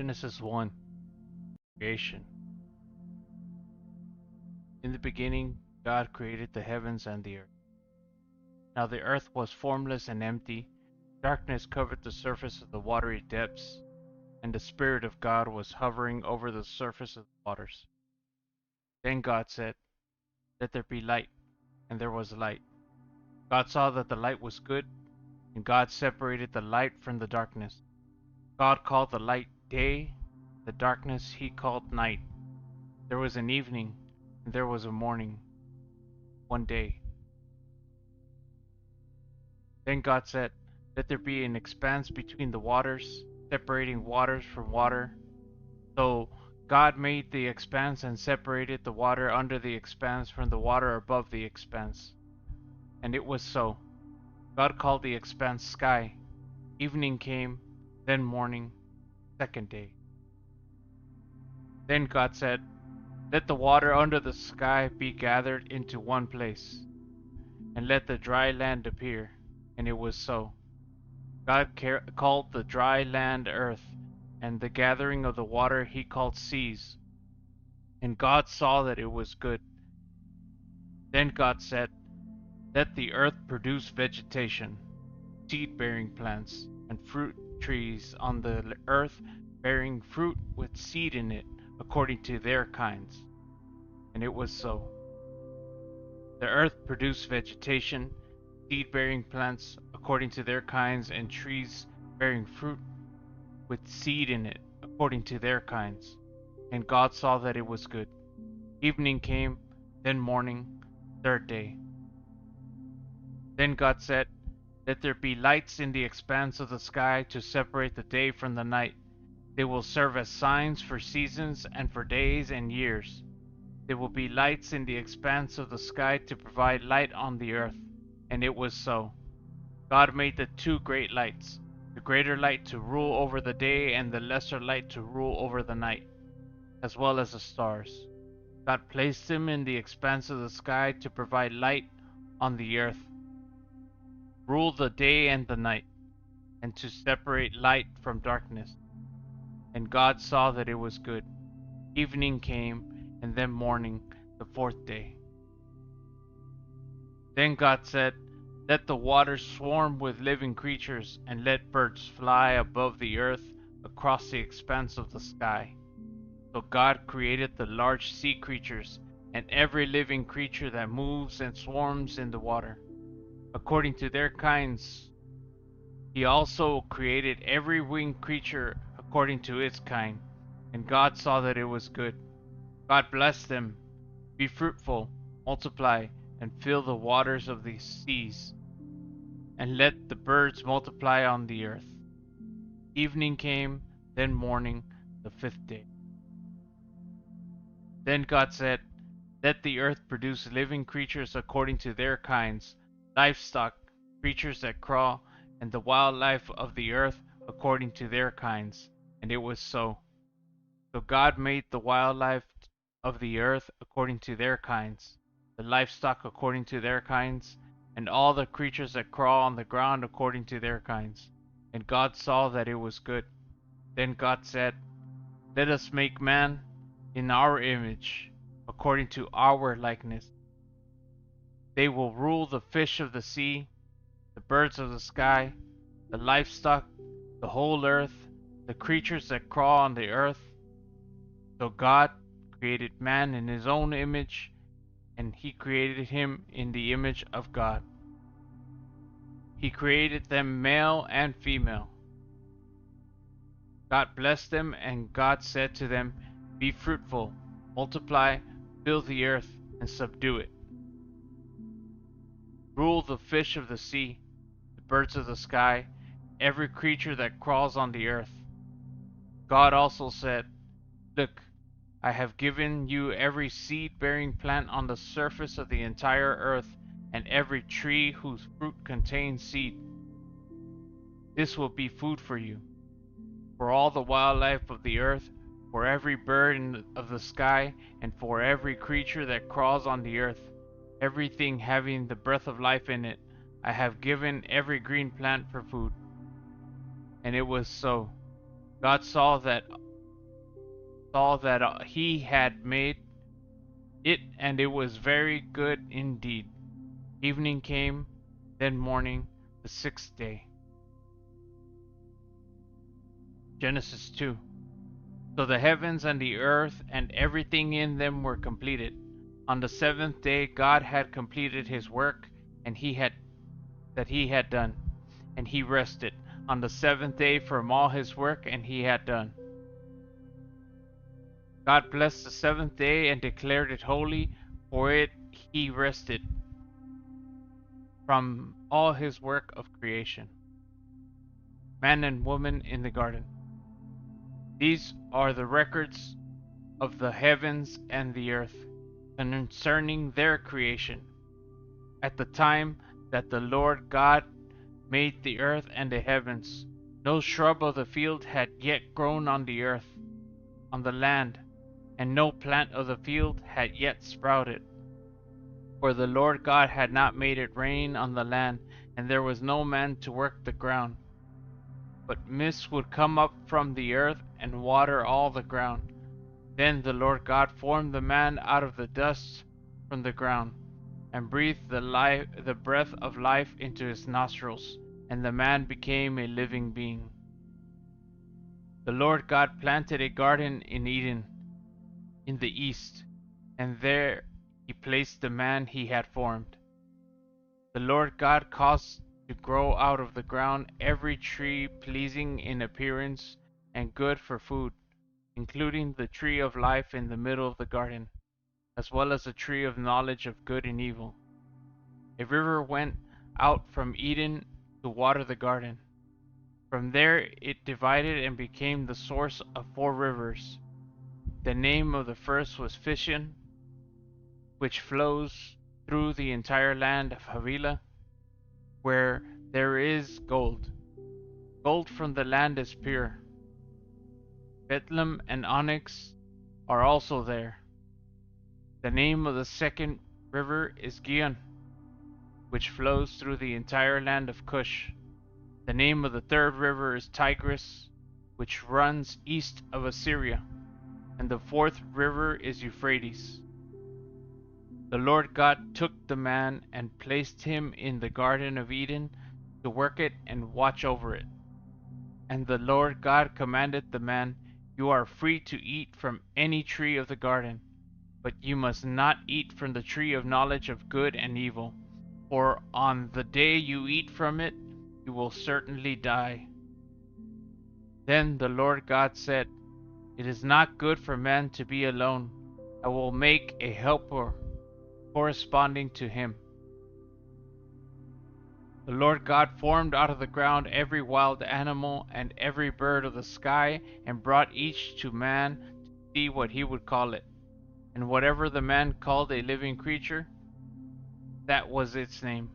Genesis 1. Creation. In the beginning, God created the heavens and the earth. Now the earth was formless and empty. Darkness covered the surface of the watery depths, and the Spirit of God was hovering over the surface of the waters. Then God said, "Let there be light," and there was light. God saw that the light was good, and God separated the light from the darkness. God called the light day, the darkness he called night. There was an evening, and there was a morning, one day. Then God said, "Let there be an expanse between the waters, separating waters from water." So God made the expanse and separated the water under the expanse from the water above the expanse. And it was so. God called the expanse sky. Evening came, then morning, second day. Then God said, "Let the water under the sky be gathered into one place, and let the dry land appear." And it was so. God called the dry land earth, and the gathering of the water he called seas. And God saw that it was good. Then God said, "Let the earth produce vegetation, seed-bearing plants, and fruit trees on the earth bearing fruit with seed in it, according to their kinds." And it was so. The earth produced vegetation, seed-bearing plants according to their kinds, and trees bearing fruit with seed in it according to their kinds. And God saw that it was good. Evening came, then morning, third day. Then God said, "Let there be lights in the expanse of the sky to separate the day from the night. They will serve as signs for seasons and for days and years. There will be lights in the expanse of the sky to provide light on the earth." And it was so. God made the two great lights, the greater light to rule over the day and the lesser light to rule over the night, as well as the stars. God placed them in the expanse of the sky to provide light on the earth, rule the day and the night, and to separate light from darkness. And God saw that it was good. Evening came, and then morning, the fourth day. Then God said, "Let the waters swarm with living creatures, and let birds fly above the earth across the expanse of the sky." So God created the large sea creatures and every living creature that moves and swarms in the water, according to their kinds. He also created every winged creature according to its kind, and God saw that it was good. God blessed them. "Be fruitful, multiply, and fill the waters of the seas, and let the birds multiply on the earth." Evening came, then morning, the fifth day. Then God said, "Let the earth produce living creatures according to their kinds, livestock, creatures that crawl, and the wildlife of the earth according to their kinds." And it was so. So God made the wildlife of the earth according to their kinds, the livestock according to their kinds, and all the creatures that crawl on the ground according to their kinds. And God saw that it was good. Then God said, "Let us make man in our image, according to our likeness. They will rule the fish of the sea, the birds of the sky, the livestock, the whole earth, the creatures that crawl on the earth." So God created man in his own image, and he created him in the image of God. He created them male and female. God blessed them, and God said to them, "Be fruitful, multiply, fill the earth, and subdue it. Rule the fish of the sea, the birds of the sky, every creature that crawls on the earth." God also said, "Look, I have given you every seed-bearing plant on the surface of the entire earth, and every tree whose fruit contains seed. This will be food for you, for all the wildlife of the earth, for every bird of the sky, and for every creature that crawls on the earth, everything having the breath of life in it. I have given every green plant for food." And it was so. God saw that saw that he had made it, and it was very good indeed. Evening came, then morning, the sixth day. Genesis 2. So the heavens and the earth and everything in them were completed. On the seventh day God had completed his work and he had done, and he rested on the seventh day from all his work and he had done. God blessed the seventh day and declared it holy, for it he rested from all his work of creation. Man and woman in the garden. These are the records of the heavens and the earth concerning their creation. At the time that the Lord God made the earth and the heavens, no shrub of the field had yet grown on the earth, on the land, and no plant of the field had yet sprouted. For the Lord God had not made it rain on the land, and there was no man to work the ground. But mist would come up from the earth and water all the ground. Then the Lord God formed the man out of the dust from the ground, and breathed the breath of life into his nostrils, and the man became a living being. The Lord God planted a garden in Eden, in the east, and there he placed the man he had formed. The Lord God caused to grow out of the ground every tree pleasing in appearance and good for food, including the tree of life in the middle of the garden, as well as the tree of knowledge of good and evil. A river went out from Eden to water the garden. From there it divided and became the source of 4 rivers. The name of the first was Fishon, which flows through the entire land of Havilah, where there is gold. Gold from the land is pure. Bethlehem and onyx are also there. The name of the second river is Gihon, which flows through the entire land of Cush. The name of the third river is Tigris, which runs east of Assyria. And the fourth river is Euphrates. The Lord God took the man and placed him in the Garden of Eden to work it and watch over it. And the Lord God commanded the man, "You are free to eat from any tree of the garden, but you must not eat from the tree of knowledge of good and evil, for on the day you eat from it, you will certainly die." Then the Lord God said, "It is not good for man to be alone. I will make a helper corresponding to him." The Lord God formed out of the ground every wild animal and every bird of the sky, and brought each to man to see what he would call it. And whatever the man called a living creature, that was its name.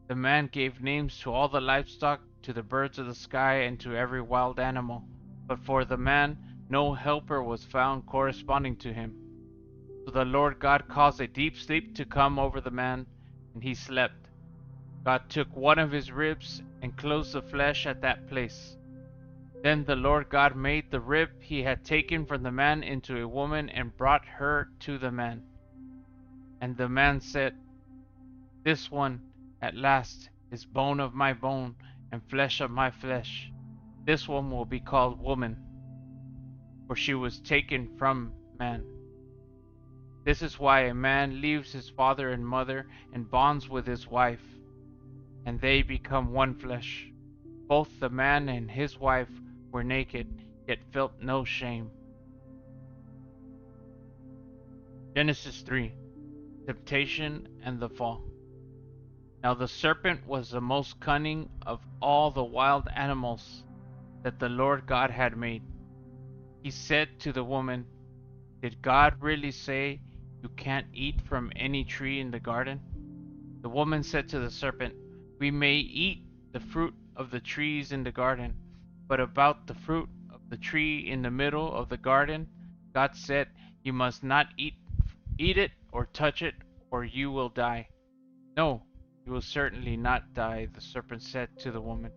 The man gave names to all the livestock, to the birds of the sky, and to every wild animal. But for the man no helper was found corresponding to him. So the Lord God caused a deep sleep to come over the man, and he slept. God took one of his ribs and closed the flesh at that place. Then the Lord God made the rib he had taken from the man into a woman and brought her to the man. And the man said, "This one, at last, is bone of my bone and flesh of my flesh. This one will be called woman, for she was taken from man." This is why a man leaves his father and mother and bonds with his wife, and they become one flesh. Both the man and his wife were naked, yet felt no shame. Genesis 3. Temptation and the fall. Now the serpent was the most cunning of all the wild animals that the Lord God had made. He said to the woman, "Did God really say you can't eat from any tree in the garden?" The woman said to the serpent, "We may eat the fruit of the trees in the garden, but about the fruit of the tree in the middle of the garden, God said, you must not eat it or touch it, or you will die." "No, you will certainly not die," the serpent said to the woman.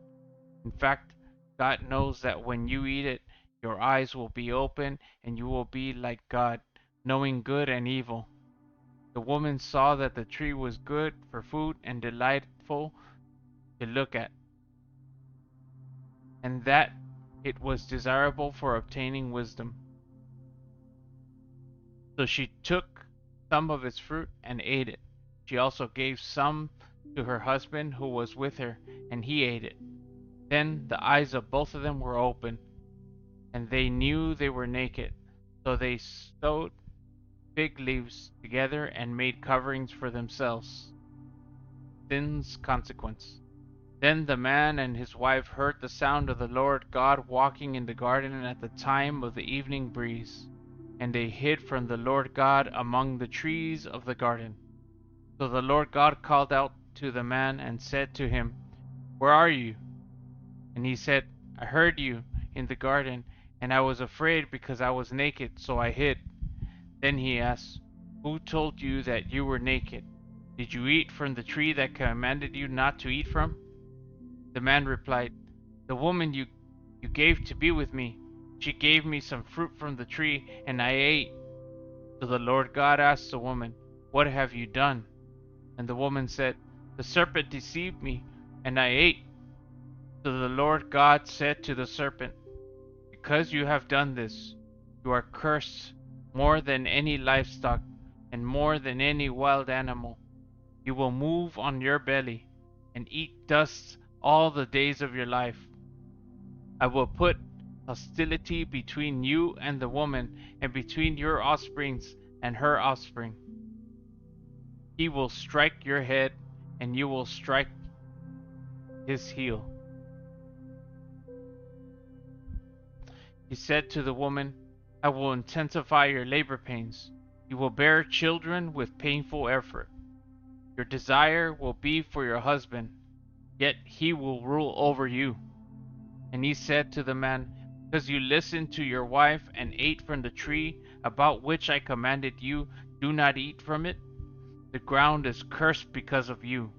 "In fact, God knows that when you eat it, Your eyes will be open, and you will be like God, knowing good and evil. The woman saw that the tree was good for food and delightful to look at, and that it was desirable for obtaining wisdom. So she took some of its fruit and ate it. She also gave some to her husband who was with her, and he ate it. Then the eyes of both of them were opened, and they knew they were naked. So they sewed fig leaves together and made coverings for themselves. Sin's consequence. Then the man and his wife heard the sound of the Lord God walking in the garden at the time of the evening breeze, and they hid from the Lord God among the trees of the garden. So the Lord God called out to the man and said to him, Where are you? And he said, I heard you in the garden, and I was afraid because I was naked, so I hid. Then he asked, Who told you that you were naked? Did you eat from the tree that commanded you not to eat from? The man replied, The woman you gave to be with me, she gave me some fruit from the tree, and I ate. So the Lord God asked the woman, What have you done? And the woman said, The serpent deceived me, and I ate. So the Lord God said to the serpent, Because you have done this, you are cursed more than any livestock and more than any wild animal. You will move on your belly and eat dust all the days of your life. I will put hostility between you and the woman, and between your offsprings and her offspring. He will strike your head, and you will strike his heel. He said to the woman, I will intensify your labor pains. You will bear children with painful effort. Your desire will be for your husband, yet he will rule over you. And he said to the man, Because you listened to your wife and ate from the tree about which I commanded you, do not eat from it. The ground is cursed because of you.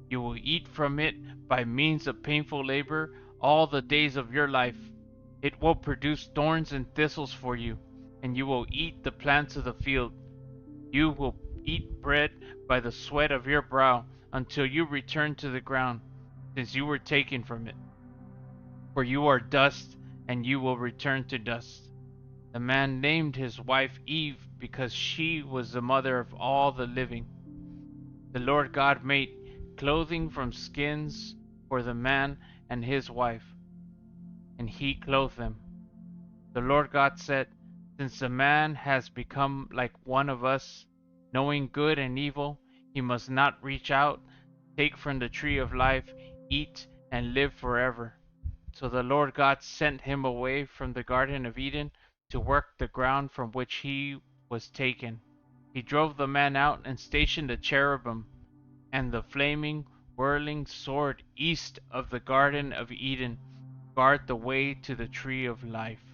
You will eat from it by means of painful labor all the days of your life. It will produce thorns and thistles for you, and you will eat the plants of the field. You will eat bread by the sweat of your brow until you return to the ground, since you were taken from it. For you are dust, and you will return to dust. The man named his wife Eve because she was the mother of all the living. The Lord God made clothing from skins for the man and his wife, and he clothed them. The Lord God said, Since the man has become like one of us, knowing good and evil, he must not reach out, take from the tree of life, eat, and live forever. So the Lord God sent him away from the Garden of Eden to work the ground from which he was taken. He drove the man out and stationed a cherubim and the flaming, whirling sword east of the Garden of Eden, guard the way to the tree of life.